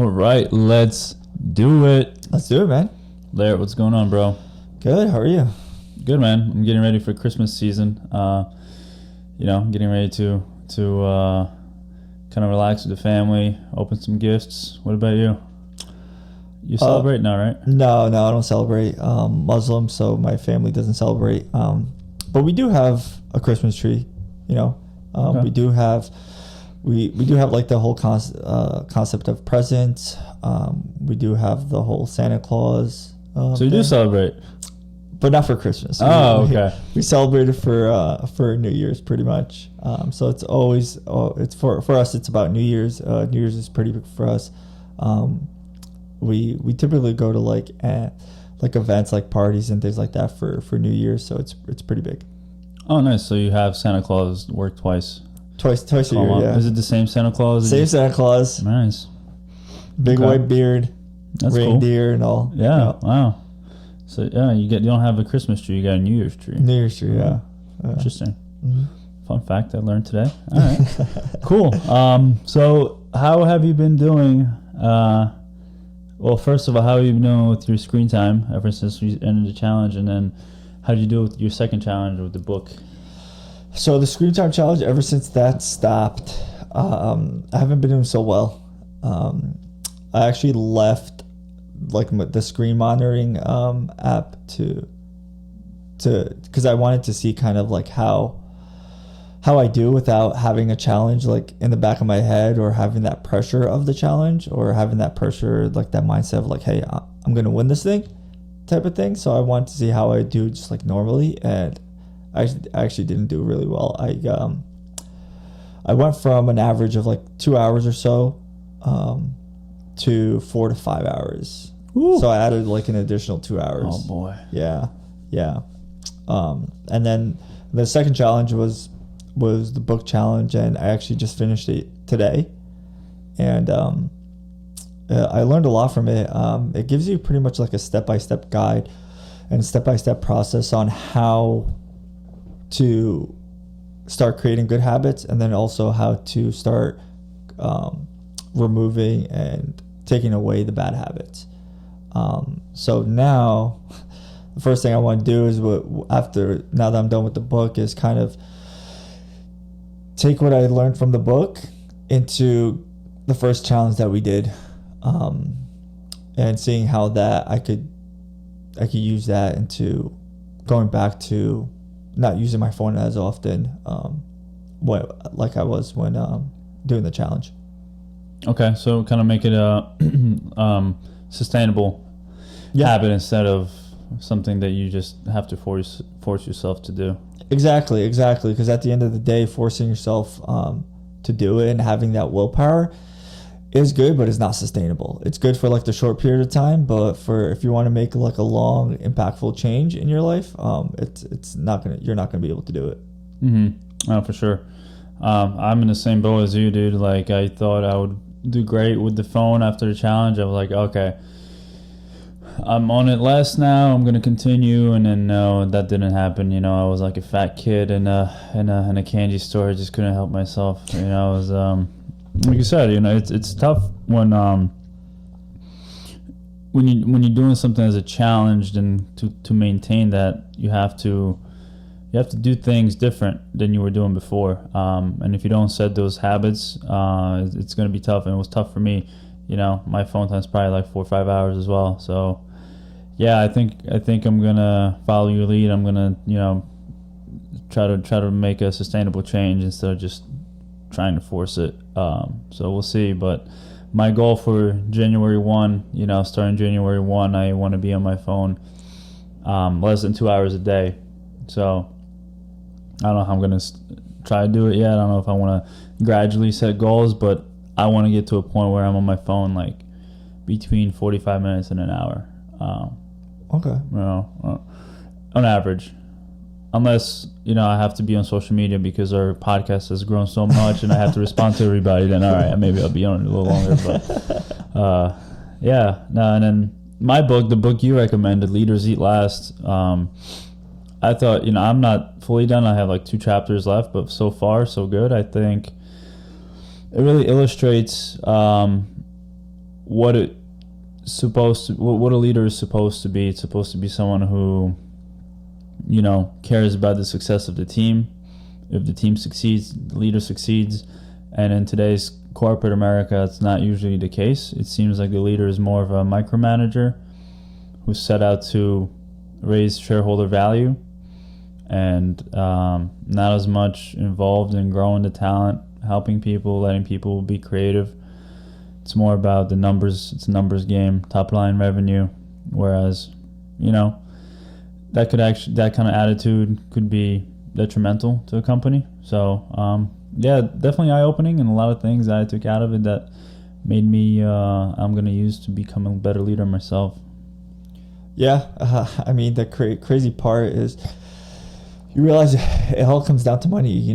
All right, let's do it. Let's do it, man. Laird, what's going on, bro? Good. How are you? Good, man. I'm getting ready for Christmas season. Getting ready to kind of relax with the family, open some gifts. What about you? You celebrate now, right? No, I don't celebrate. Muslim, so my family doesn't celebrate. But we do have a Christmas tree. Okay. We do have like the whole concept of presents. We do have the whole Santa Claus. So you do celebrate, but not for Christmas. Oh, okay. We celebrate it for New Year's pretty much. So it's always it's for us. It's about New Year's. New Year's is pretty big for us. We typically go to like events like parties and things like that for New Year's. So it's pretty big. Oh, nice. So you have Santa Claus work twice a year. Yeah. Is it the same Santa Claus? Same Santa Claus. Nice. Big white beard. That's reindeer cool. And all. Yeah. Wow. So yeah, you don't have a Christmas tree, you got a New Year's tree. New Year's tree, yeah. Interesting. Mm-hmm. Fun fact I learned today. All right. Cool. So how have you been doing? Well, first of all, how have you been doing with your screen time ever since we ended the challenge, and then how did you do with your second challenge with the book? So the screen time challenge, ever since that stopped, I haven't been doing so well. I actually left like the screen monitoring app to because I wanted to see kind of like how I do without having a challenge like in the back of my head, or having that pressure of the challenge, or having that pressure, like that mindset of like, hey, I'm gonna win this thing type of thing. So I wanted to see how I do just like normally, and I actually didn't do really well. I went from an average of like 2 hours or so to 4 to 5 hours. Ooh. So I added like an additional 2 hours. Oh boy. Yeah. And then the second challenge was the book challenge, and I actually just finished it today, and I learned a lot from it. It gives you pretty much like a step-by-step guide and step-by-step process on how to start creating good habits, and then also how to start removing and taking away the bad habits. So now the first thing I want to do is now that I'm done with the book is kind of take what I learned from the book into the first challenge that we did, and seeing how that I could use that into going back to not using my phone as often, like I was when doing the challenge. Okay, so kind of make it a sustainable habit instead of something that you just have to force yourself to do. Exactly, because at the end of the day, forcing yourself to do it and having that willpower is good, but it's not sustainable. It's good for like the short period of time, but if you want to make like a long, impactful change in your life, you're not gonna be able to do it. Mm-hmm. Oh, for sure. I'm in the same boat as you, dude. Like, I thought I would do great with the phone after the challenge. I was like, okay, I'm on it less now, I'm gonna continue. And then no, that didn't happen. I was like a fat kid in a candy store. I just couldn't help myself. I was like you said, it's tough when you're doing something as a challenge, and to maintain that you have to do things different than you were doing before. And if you don't set those habits, it's gonna be tough. And it was tough for me. My phone time's probably like 4 or 5 hours as well. So yeah, I think I'm gonna follow your lead. I'm gonna try to make a sustainable change instead of just trying to force it. So we'll see. But my goal for January 1, starting January 1, I want to be on my phone less than 2 hours a day. So I don't know how I'm gonna try to do it yet. I don't know if I want to gradually set goals, but I want to get to a point where I'm on my phone like between 45 minutes and an hour. Okay. On average, unless I have to be on social media because our podcast has grown so much and I have to respond to everybody. Then all right, maybe I'll be on it a little longer. But and then my book, the book you recommended, Leaders Eat Last. I thought I'm not fully done. I have like 2 chapters left, but so far so good. I think it really illustrates what it supposed to, what a leader is supposed to be. It's supposed to be someone who, cares about the success of the team. If the team succeeds, the leader succeeds. And in today's corporate America, it's not usually the case. It seems like the leader is more of a micromanager who's set out to raise shareholder value and not as much involved in growing the talent, helping people, letting people be creative. It's more about the numbers. It's a numbers game, top line revenue. Whereas, that kind of attitude could be detrimental to a company. So, definitely eye-opening, and a lot of things that I took out of it that made me, I'm going to use to become a better leader myself. Yeah, the crazy part is you realize it all comes down to money,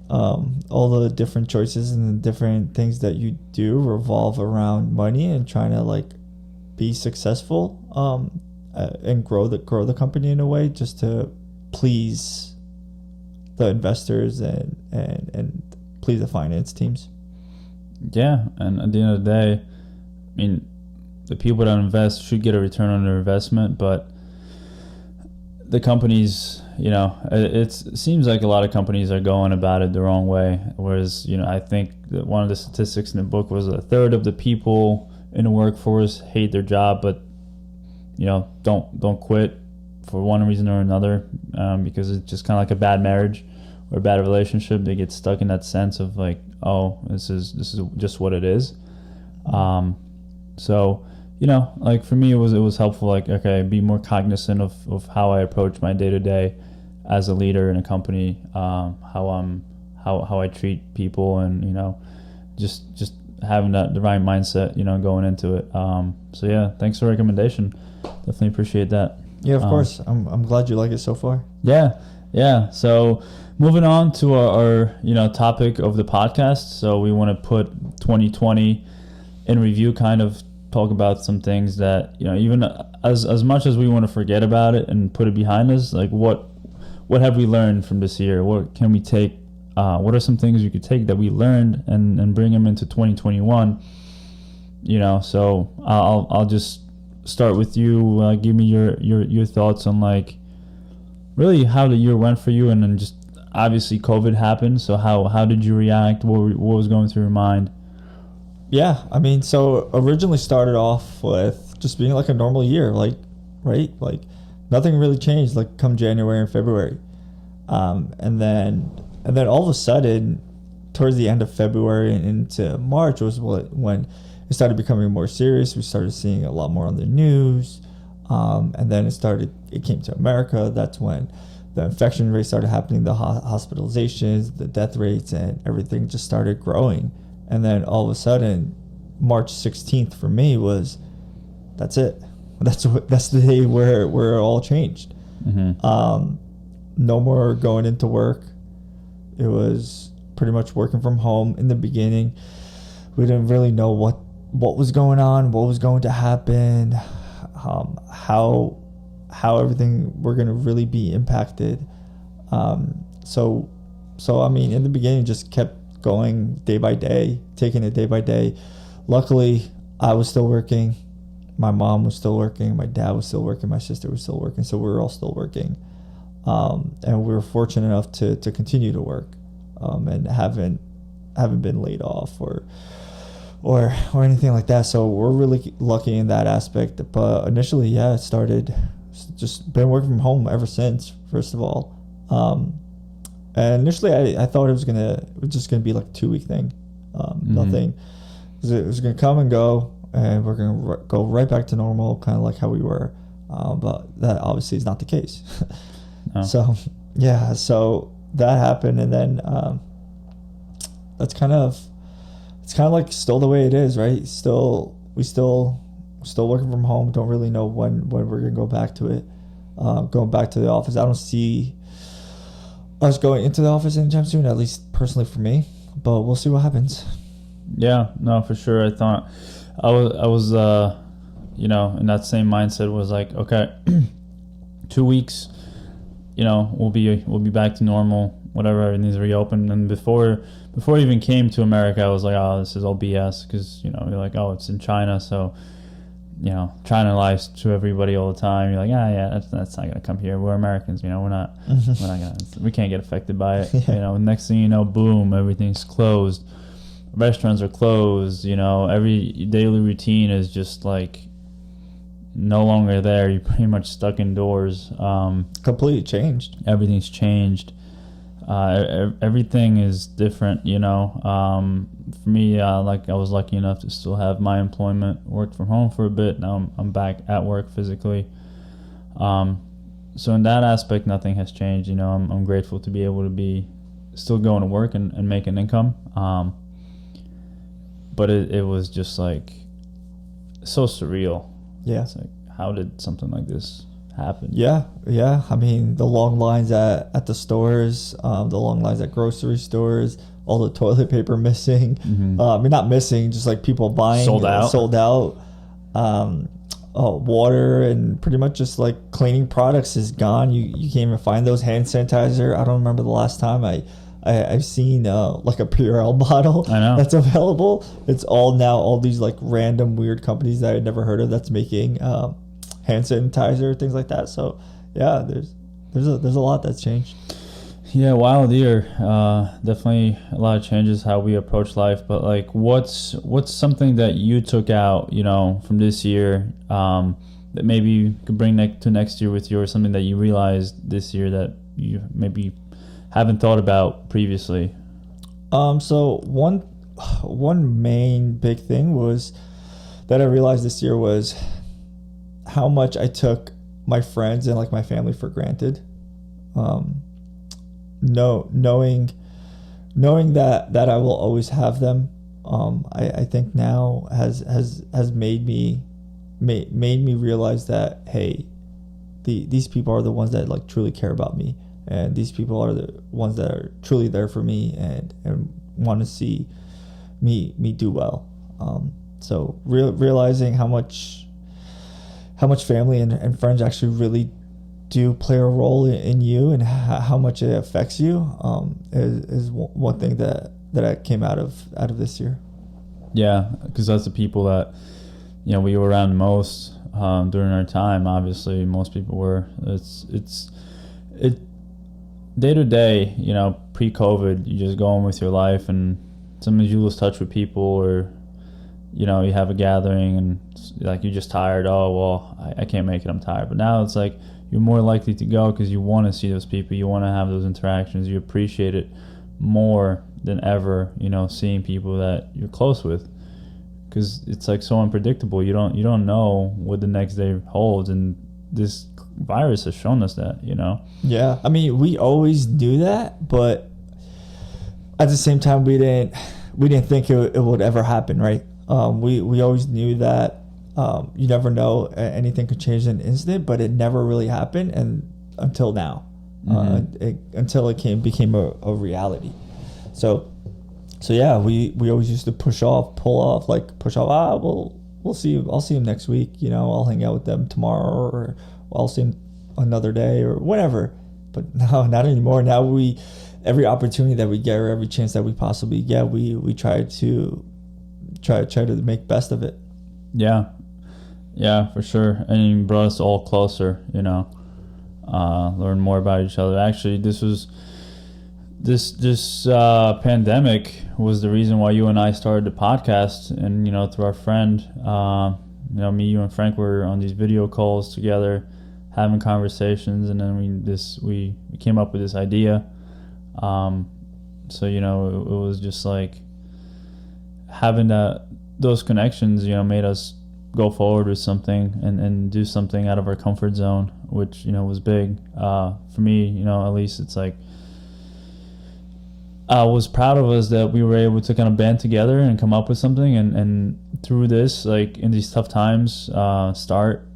all the different choices and the different things that you do revolve around money and trying to be successful and grow the company in a way just to please the investors and please the finance teams. Yeah, and at the end of the day, the people that invest should get a return on their investment, but the companies, it seems like a lot of companies are going about it the wrong way. Whereas, I think that one of the statistics in the book was a third of the people in the workforce hate their job, but don't quit for one reason or another, because it's just kind of like a bad marriage or a bad relationship. They get stuck in that sense of this is just what it is. So, for me, it was helpful. Okay, be more cognizant of how I approach my day to day as a leader in a company, how I treat people, and just having the right mindset, going into it. So yeah, thanks for the recommendation. Definitely appreciate that. Yeah, of course. I'm glad you like it so far. Yeah. So moving on to our topic of the podcast. So we want to put 2020 in review, kind of talk about some things that even as much as we want to forget about it and put it behind us, what have we learned from this year? What can we take? What are some things you could take that we learned and bring them into 2021? So I'll just start with you. Give me your thoughts on really how the year went for you, and then just obviously COVID happened. So how did you react? What was going through your mind? Yeah, so originally started off with just being a normal year, right? Nothing really changed come January and February. And then all of a sudden, towards the end of February and into March was when it started becoming more serious. We started seeing a lot more on the news. And then it came to America. That's when the infection rate started happening, the hospitalizations, the death rates, and everything just started growing. And then all of a sudden, March 16th for me that's it. That's the day where it all changed. Mm-hmm. No more going into work. It was pretty much working from home in the beginning. We didn't really know what was going on, what was going to happen, how everything we're going to really be impacted. So in the beginning, just kept going day by day, taking it day by day. Luckily, I was still working. My mom was still working. My dad was still working. My sister was still working. So we were all still working. And we were fortunate enough to continue to work, and haven't been laid off or anything like that. So we're really lucky in that aspect. But initially, it started just been working from home ever since, first of all. And initially I thought it was just gonna be a 2-week thing. Nothing. It was gonna come and go, and we're gonna go right back to normal, kind of like how we were. But that obviously is not the case. No. So that happened, and then it's kind of still the way it is, right? We still working from home. Don't really know when we're gonna go back to it. Going back to the office, I don't see us going into the office anytime soon, at least personally for me, but we'll see what happens. Yeah, no, for sure. I thought I was in that same mindset, was okay, 2 weeks, we'll be back to normal. whatever, everything's reopened. And before I even came to America, I was like, oh, this is all BS, because you're like, oh, it's in China, so China lies to everybody all the time. You're like, yeah, that's not gonna come here. We're Americans, we're not we can't get affected by it. Yeah. Next thing you know, boom, everything's closed. Restaurants are closed. Every daily routine is just like no longer there. You're pretty much stuck indoors. Completely changed. Everything's changed. Everything is different. For me, like I was lucky enough to still have my employment, work from home for a bit. Now I'm back at work physically. So in that aspect, nothing has changed. I'm grateful to be able to be still going to work and make an income. But it was just like so surreal. Yeah. It's like, how did something like this happen? Yeah. I mean, the long lines at the stores, the long lines at grocery stores, all the toilet paper missing. Mm-hmm. I mean, not missing, just like people buying. Sold out. Water and pretty much just like cleaning products is gone. You can't even find those. Hand sanitizer, I don't remember the last time I've seen like a Purell bottle that's available. It's all these like random weird companies that I'd never heard of that's making hand sanitizer, things like that. So yeah, there's a lot that's changed. Yeah, wild year. Definitely a lot of changes how we approach life. But like, what's something that you took out, from this year, that maybe you could bring to next year with you, or something that you realized this year that you maybe haven't thought about previously? So one main big thing was that I realized this year was how much I took my friends and like my family for granted. Knowing that I will always have them, I think now has made me realize that, hey, these people are the ones that like truly care about me, and these people are the ones that are truly there for me and want to see me do well. So realizing how much family and friends actually really do play a role in you and how much it affects you is one thing that I came out of this year. Yeah, because that's the people that we were around most during our time. Obviously, most people were. It's day to day. Pre-COVID, you just go on with your life, and sometimes you lose touch with people, or you have a gathering and like you're just tired. Oh well, I can't make it. I'm tired. But now it's like, you're more likely to go because you want to see those people. You want to have those interactions. You appreciate it more than ever, seeing people that you're close with, because it's like so unpredictable. You don't know what the next day holds, and this virus has shown us that. Yeah, I mean, we always knew that, but at the same time, we didn't think it would ever happen, right? We always knew that. You never know, anything could change in an instant, but it never really happened, and until now, until it became a reality. So yeah, we always used to pull off. We'll see. I'll see him next week. I'll hang out with them tomorrow, or I'll see him another day, or whatever. But no, not anymore. Now every opportunity that we get, or every chance that we possibly get, we try to make best of it. Yeah, for sure. And you brought us all closer, learn more about each other. Actually, this pandemic was the reason why you and I started the podcast. And, through our friend, me, you, and Frank were on these video calls together, having conversations. And then we came up with this idea. So, it was just like having those connections, made us go forward with something and do something out of our comfort zone, which was big for me. At least it's like I was proud of us that we were able to kind of band together and come up with something, and through this, like in these tough times, start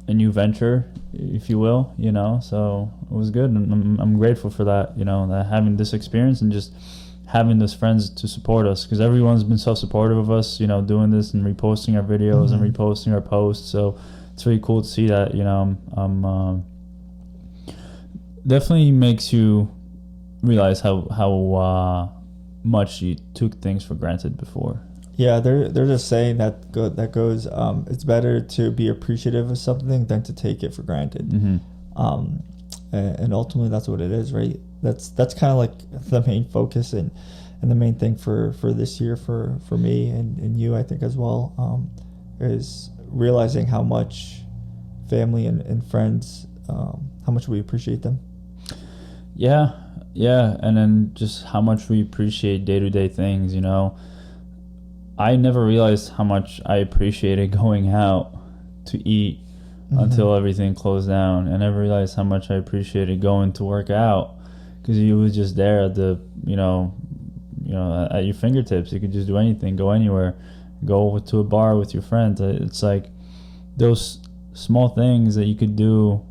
a new venture, if you will. So it was good, and I'm grateful for that. That having this experience and just having those friends to support us, because everyone's been so supportive of us, doing this and reposting our videos and reposting our posts. So it's really cool to see that. Definitely makes you realize how much you took things for granted before. Yeah, there's a saying that goes, it's better to be appreciative of something than to take it for granted. Mm-hmm. And ultimately that's what it is, right? That's kind of like the main focus and the main thing for this year for me and you, I think, as well, is realizing how much family and friends, how much we appreciate them. Yeah, and then just how much we appreciate day-to-day things, you know. I never realized how much I appreciated going out to eat until everything closed down. I never realized how much I appreciated going to work out because you was just there at the, at your fingertips. You could just do anything, go anywhere, go to a bar with your friends. It's like those small things that you could do,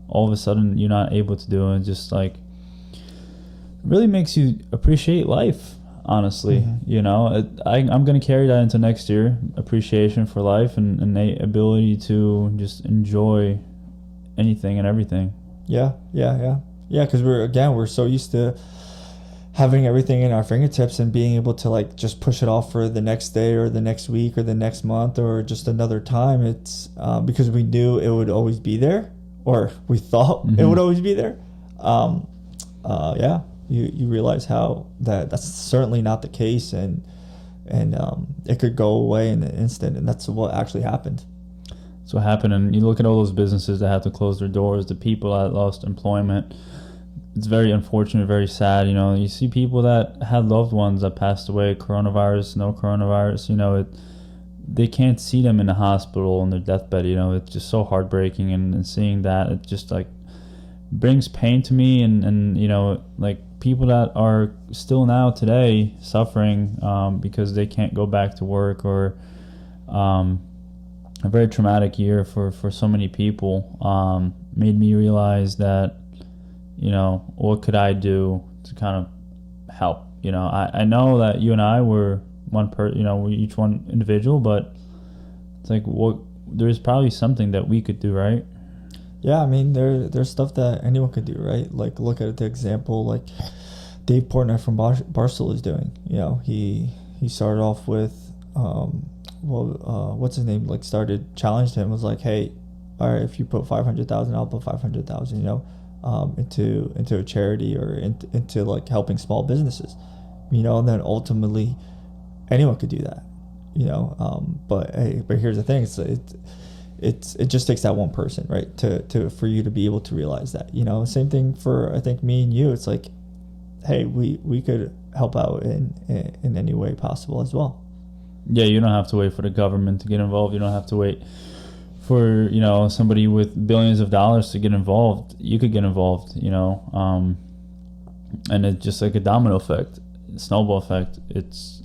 all of a sudden you're not able to do, and just like really makes you appreciate life. Honestly, I'm going to carry that into next year. Appreciation for life and the ability to just enjoy anything and everything. Yeah. Because we're so used to having everything in our fingertips and being able to like just push it off for the next day or the next week or the next month or just another time. It's because we knew it would always be there, or we thought it would always be there. You realize how that's certainly not the case, and it could go away in an instant, and that's what actually happened. That's what happened, and you look at all those businesses that had to close their doors, the people that lost employment. It's very unfortunate, very sad. You see people that had loved ones that passed away, coronavirus, no coronavirus. They can't see them in the hospital on their deathbed. It's just so heartbreaking, and seeing that, it just like brings pain to me, and like people that are still now today suffering because they can't go back to work, or a very traumatic year for so many people, made me realize that what could I do to kind of help. I know that you and I were we're each one individual, but it's like there's probably something that we could do, right? Yeah, I mean, there's stuff that anyone could do, right? Like, look at the example, like Dave Portnoy from Barstool is doing. He started off with, what's his name? Like, challenged him, was like, hey, all right, if you put 500,000, I'll put 500,000, into a charity or into like helping small businesses, and then ultimately anyone could do that, but here's the thing, it just takes that one person, right, to for you to be able to realize that. Same thing for, I think, me and you. It's like, hey, we could help out in any way possible as well. Yeah, you don't have to wait for the government to get involved. You don't have to wait for somebody with billions of dollars to get involved. You could get involved, and it's just like a domino effect, snowball effect. It's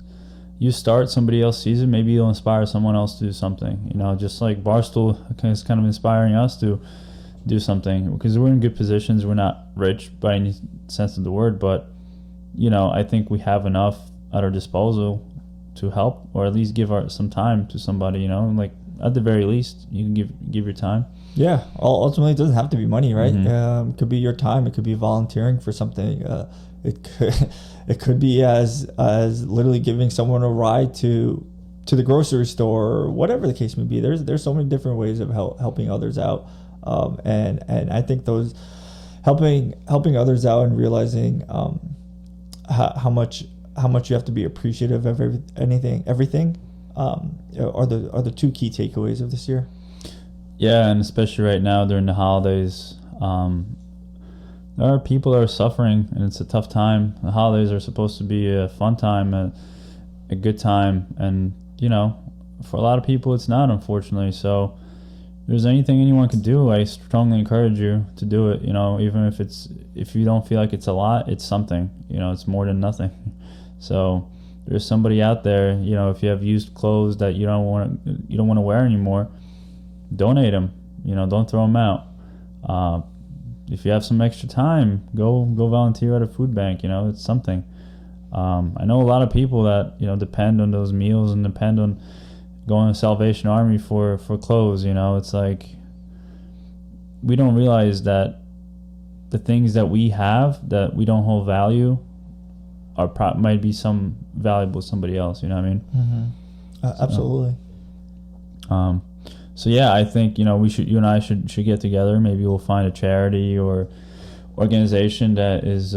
you start, somebody else sees it, maybe you'll inspire someone else to do something. Just like Barstool is kind of inspiring us to do something, because we're in good positions. We're not rich by any sense of the word, but I think we have enough at our disposal to help, or at least give some time to somebody. Like at the very least, you can give your time. Yeah, ultimately it doesn't have to be money, right? It could be your time. It could be volunteering for something. It could be as literally giving someone a ride to the grocery store, or whatever the case may be. There's so many different ways of helping others out, and I think those helping others out and realizing how much you have to be appreciative of everything are the two key takeaways of this year. Yeah, and especially right now during the holidays, there are people that are suffering, and it's a tough time. The holidays are supposed to be a fun time, a good time, and for a lot of people it's not, unfortunately. So if there's anything anyone can do, I strongly encourage you to do it. Even if you don't feel like it's a lot, it's something. It's more than nothing. So there's somebody out there, if you have used clothes that you don't want to wear anymore, donate them. Don't throw them out. If you have some extra time, go volunteer at a food bank. It's something. I know a lot of people that depend on those meals and depend on going to Salvation Army for clothes. It's like we don't realize that the things that we have that we don't hold value might be some valuable to somebody else. You know what I mean? Absolutely. So yeah, I think, you and I should get together. Maybe we'll find a charity or organization that is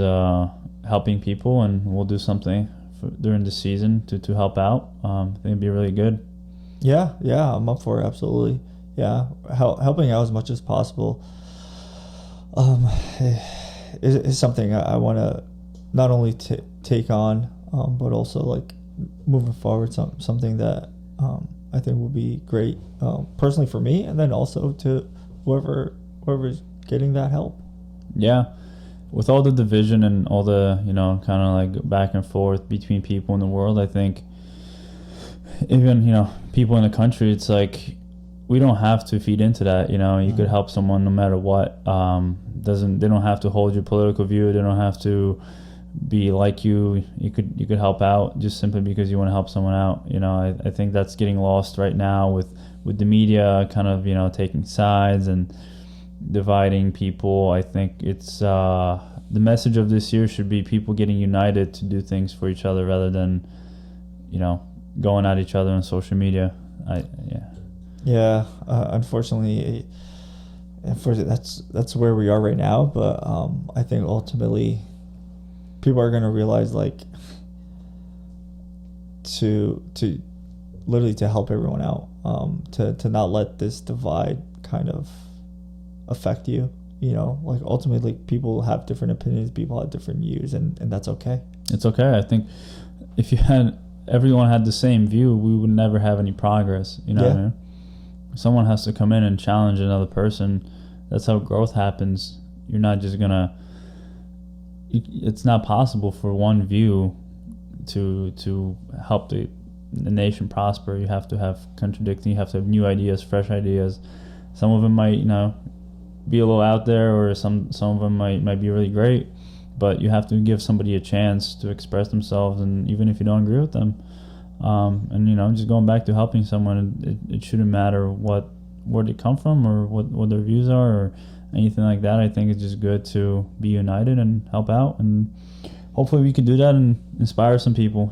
helping people, and we'll do something during the season to help out. I think it'd be really good. Yeah, I'm up for it. Absolutely. Yeah, helping out as much as possible is something I want to not only take on, but also like moving forward, something that I think will be great, personally for me, and then also to whoever's getting that help. Yeah, with all the division and all the kind of like back and forth between people in the world, I think even people in the country, it's like we don't have to feed into that. You could help someone no matter what. They don't have to hold your political view. They don't have to be like you. You could help out just simply because you want to help someone out. I think that's getting lost right now with the media kind of taking sides and dividing people. I think it's the message of this year should be people getting united to do things for each other rather than going at each other on social media. Unfortunately, that's where we are right now. But I think ultimately people are going to realize, like, to literally to help everyone out, to not let this divide kind of affect you. Like, ultimately people have different opinions, people have different views, and that's okay. It's okay. I think if everyone had the same view, we would never have any progress. What I mean? Someone has to come in and challenge another person. That's how growth happens. You're not just gonna. It's not possible for one view to help the nation prosper. You have to have contradicting. You have to have new ideas, fresh ideas. Some of them might be a little out there, or some of them might be really great. But you have to give somebody a chance to express themselves, and even if you don't agree with them, and just going back to helping someone, it shouldn't matter where they come from or what their views are or anything like that. I think it's just good to be united and help out, and hopefully we can do that and inspire some people.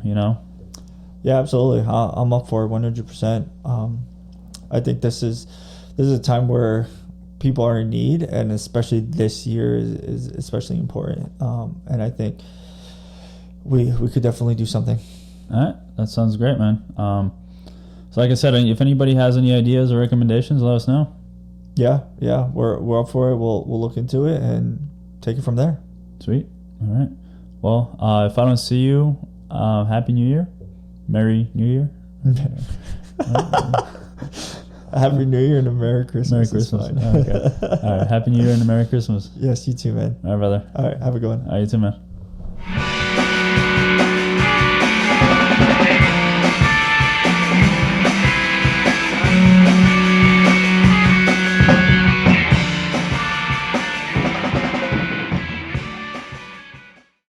Yeah, absolutely. I'm up for it 100%. I think this is a time where people are in need, and especially this year is especially important. And I think we could definitely do something. All right, that sounds great, man. So like I said, if anybody has any ideas or recommendations, let us know. Yeah, we're up for it. We'll look into it and take it from there. Sweet. All right. Well, if I don't see you, Happy New Year, Merry New Year. Happy New Year and a Merry Christmas. Merry Christmas. Okay. All right. Happy New Year and a Merry Christmas. Yes, you too, man. All right, brother. All right, have a good one. All right, you too, man.